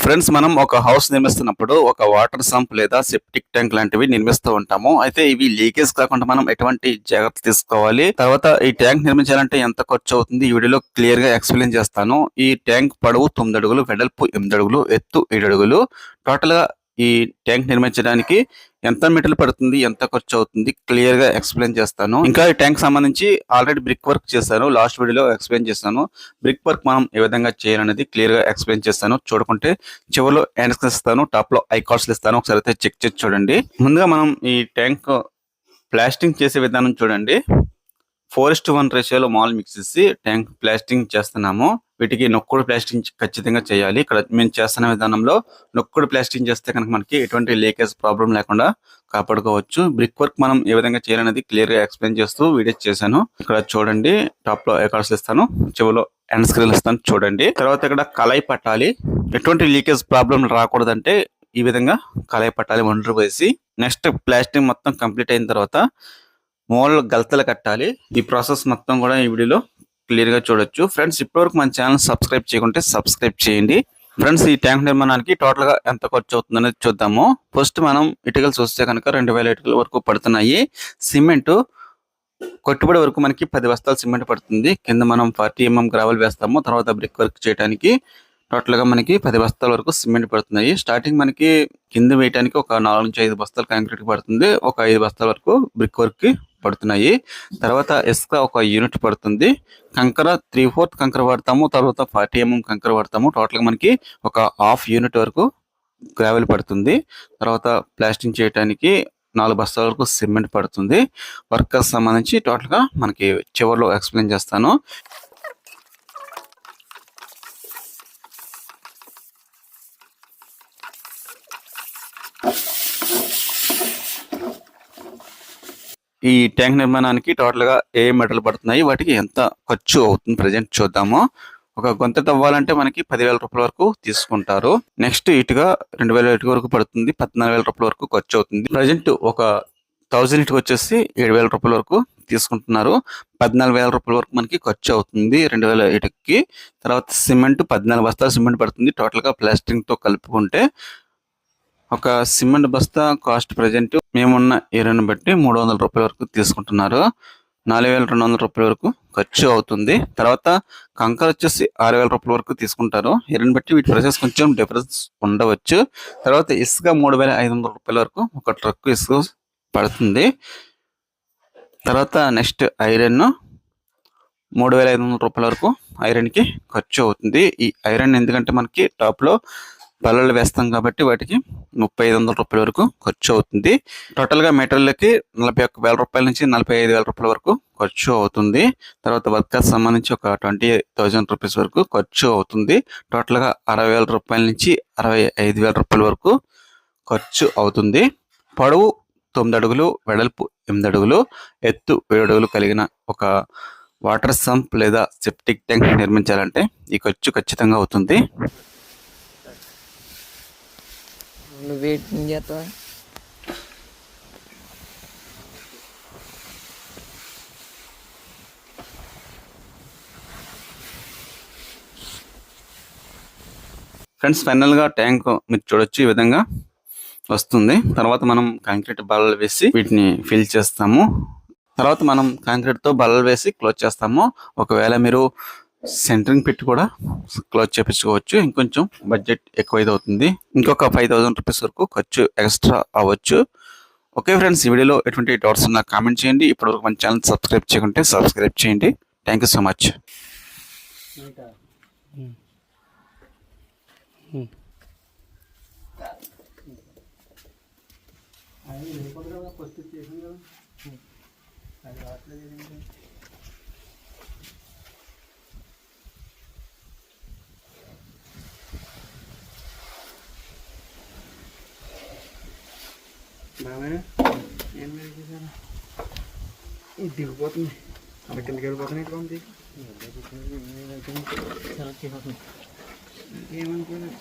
Friends, మనం ఒక house నిర్మిస్తున్నప్పుడు ఒక వాటర్ సంప్ లేదా సెప్టిక్ ట్యాంక్ లాంటివి నిర్మిస్తూ ఉంటాము. అయితే ఇవి లీకేజ్ కాకుండా మనం ఎటువంటి జాగ్రత్త తీసుకోవాలి, తర్వాత ఈ ట్యాంక్ నిర్మించాలంటే ఎంత ఖర్చు అవుతుంది, ఈ వీడియోలో క్లియర్ గా ఎక్స్ప్లెయిన్ చేస్తాను. ఈ ట్యాంక్ పొడవు 9 అడుగులు, వెడల్పు 8 అడుగులు, ఎత్తు 7 అడుగులు. టోటల్ గా ఈ ట్యాంక్ నిర్మించడానికి ఎంత మీటర్లు పడుతుంది, ఎంత ఖర్చు అవుతుంది, క్లియర్ గా ఎక్స్ప్లెయిన్ చేస్తాను. ఇంకా ఈ ట్యాంక్ సంబంధించి ఆల్రెడీ బ్రిక్ వర్క్ చేశాను, లాస్ట్ వీడియోలో ఎక్స్ప్లెయిన్ చేస్తాను. బ్రిక్ వర్క్ మనం ఏ విధంగా చేయాలనేది క్లియర్ గా ఎక్స్ప్లెయిన్ చేస్తాను. చూడకుంటే చివరిలో ఎండ్స్ ఇస్తాను, టాప్ లో ఐకార్డ్స్ ఇస్తాను, ఒకసారి అయితే చెక్ చేసి చూడండి. ముందుగా మనం ఈ ట్యాంక్ ప్లాస్టింగ్ చేసే విధానం చూడండి. 4:1 రేషియోలో మాల్ మిక్స్ చేసి ట్యాంక్ ప్లాస్టింగ్ చేస్తున్నాము. వీటికి నొక్కుడు ప్లాస్టింగ్ ఖచ్చితంగా చేయాలి. ఇక్కడ మేము చేస్తున్న విధానంలో నొక్కుడు ప్లాస్టింగ్ చేస్తే కనుక మనకి ఎటువంటి లీకేజ్ ప్రాబ్లం లేకుండా కాపాడుకోవచ్చు. బ్రిక్ వర్క్ మనం ఏ విధంగా చేయాలనేది క్లియర్ గా ఎక్స్ప్లెయిన్ చేస్తూ వీడియో చేశాను. ఇక్కడ చూడండి, టాప్ లో ఐకార్డ్స్ ఇస్తాను, చివరిలో ఎండ్ స్క్రీన్ ఇస్తాను చూడండి. తర్వాత ఇక్కడ కలయి పట్టాలి. ఎటువంటి లీకేజ్ ప్రాబ్లం రాకూడదంటే ఈ విధంగా కలయి పట్టాలి ఒండ్రు వేసి. నెక్స్ట్ ప్లాస్టింగ్ మొత్తం కంప్లీట్ అయిన తర్వాత మూల గలతలు కట్టాలి. ఈ ప్రాసెస్ మొత్తం కూడా ఈ వీడియోలో క్లియర్ గా చూడొచ్చు. ఫ్రెండ్స్, ఇప్పటివరకు మన ఛానల్ సబ్స్క్రైబ్ చేయకుంటే సబ్స్క్రైబ్ చేయండి. ఫ్రెండ్స్, ఈ ట్యాంక్ నిర్మాణానికి టోటల్ గా ఎంత ఖర్చు అవుతుంది అనేది చూద్దాము. ఫస్ట్ మనం ఇటుకలు చూస్తే కనుక 2000 ఇటుకల వరకు పడుతున్నాయి. సిమెంట్ కొట్టుబడి వరకు మనకి 10 బస్తాలు సిమెంట్ పడుతుంది. కింద మనం 40 mm గ్రావెల్ వేస్తాము. తర్వాత బ్రిక్ వర్క్ చేయడానికి టోటల్ గా మనకి 10 బస్తాల వరకు సిమెంట్ పడుతున్నాయి. స్టార్టింగ్ మనకి కింద వేయడానికి ఒక 4 నుంచి 5 బస్తాలు కాంక్రీట్ పడుతుంది. ఒక 5 బస్తాల వరకు బ్రిక్ వర్క్ కి పడుతున్నాయి. తర్వాత ఇసుక ఒక యూనిట్ పడుతుంది. కంకర 3/4 కంకర వాడతాము. తర్వాత 40 mm కంకర వాడతాము. టోటల్ గా మనకి ఒక హాఫ్ యూనిట్ వరకు గ్రావెల్ పడుతుంది. తర్వాత ప్లాస్టింగ్ చేయడానికి 4 బస్తాల వరకు సిమెంట్ పడుతుంది. వర్కర్స్ సంబంధించి టోటల్ గా మనకి చివరిలో ఎక్స్ప్లెయిన్ చేస్తాను. ఈ ట్యాంక్ నిర్మాణానికి టోటల్ గా ఏ మెటల్ పడుతున్నాయి, వాటికి ఎంత ఖర్చు అవుతుంది ప్రజెంట్ చూద్దాము. ఒక గొంత తవ్వాలంటే మనకి 10,000 రూపాయల వరకు తీసుకుంటారు. నెక్స్ట్ ఇటుక 2000 ఇటుక వరకు పడుతుంది. 14,000 రూపాయల వరకు ఖర్చు అవుతుంది. ప్రజెంట్ ఒక 1000 ఇటుక వచ్చేసి 7,000 రూపాయల వరకు తీసుకుంటున్నారు. 14,000 రూపాయల వరకు మనకి ఖర్చు అవుతుంది 2000 ఇటుకకి. తర్వాత సిమెంట్ 14 బస్తాలు సిమెంట్ పడుతుంది. టోటల్ గా ప్లాస్టింగ్ తో కలుపుకుంటే ఒక సిమెంట్ బస్తా కాస్ట్ ప్రజెంట్ మేమున్న ఏరియాను బట్టి 300 రూపాయల వరకు తీసుకుంటున్నారు. 4,200 రూపాయల వరకు ఖర్చు అవుతుంది. తర్వాత కంకర వచ్చేసి 6,000 రూపాయల వరకు తీసుకుంటారు. ఏరియాను బట్టి వీటి ప్రైసెస్ కొంచెం డిఫరెన్స్ ఉండవచ్చు. తర్వాత ఇసుక 3,500 రూపాయల వరకు ఒక ట్రక్ ఇసుక పడుతుంది. తర్వాత నెక్స్ట్ ఐరన్ 3,500 రూపాయల వరకు ఐరన్ కి ఖర్చు అవుతుంది. ఈ ఐరన్ ఎందుకంటే మనకి టాప్ లో బల్లలు వేస్తాం కాబట్టి వాటికి 3,500 రూపాయల వరకు ఖర్చు అవుతుంది. టోటల్ గా మెటీరియల్కి 41,000 రూపాయల నుంచి 45,000 రూపాయల వరకు ఖర్చు అవుతుంది. తర్వాత వర్కర్స్ సంబంధించి ఒక 20,000 రూపీస్ వరకు ఖర్చు అవుతుంది. టోటల్ గా 60,000 రూపాయల నుంచి 65,000 రూపాయల వరకు ఖర్చు అవుతుంది. పొడవు 9 అడుగులు, వెడల్పు 8 అడుగులు, ఎత్తు 7 అడుగులు కలిగిన ఒక వాటర్ సంప్ లేదా సెప్టిక్ ట్యాంక్ నిర్మించాలంటే ఈ ఖర్చు ఖచ్చితంగా అవుతుంది. వెయిట్ చేస్తావా? ఫ్రెండ్స్, ఫైనల్ గా ట్యాంక్ మీరు చూడొచ్చు ఈ విధంగా వస్తుంది. తర్వాత మనం కాంక్రీట్ బల్లలు వేసి వీటిని ఫిల్ చేస్తాము. తర్వాత మనం కాంక్రీట్ తో బల్లలు వేసి క్లోజ్ చేస్తాము. ఒకవేళ మీరు సెంటరింగ్ పెట్టి కూడా క్లోజ్ చేపించుకోవచ్చు. ఇంకొంచెం బడ్జెట్ ఎక్కువ అవుతుంది. ఇంకొక 5,000 రూపీస్ వరకు ఖర్చు ఎక్స్ట్రా అవ్వచ్చు. ఓకే ఫ్రెండ్స్, ఈ వీడియోలో ఎటువంటి డౌట్స్ ఉన్నా కామెంట్ చేయండి. ఇప్పటివరకు మన ఛానల్ సబ్స్క్రైబ్ చేయకుంటే సబ్స్క్రైబ్ చేయండి. Thank you so much. ఇది దిగిపోతుంది, అలా కిందకి వెళ్ళిపోతుంది. ఎట్లా ఉంది ఏమనుకోలేదు.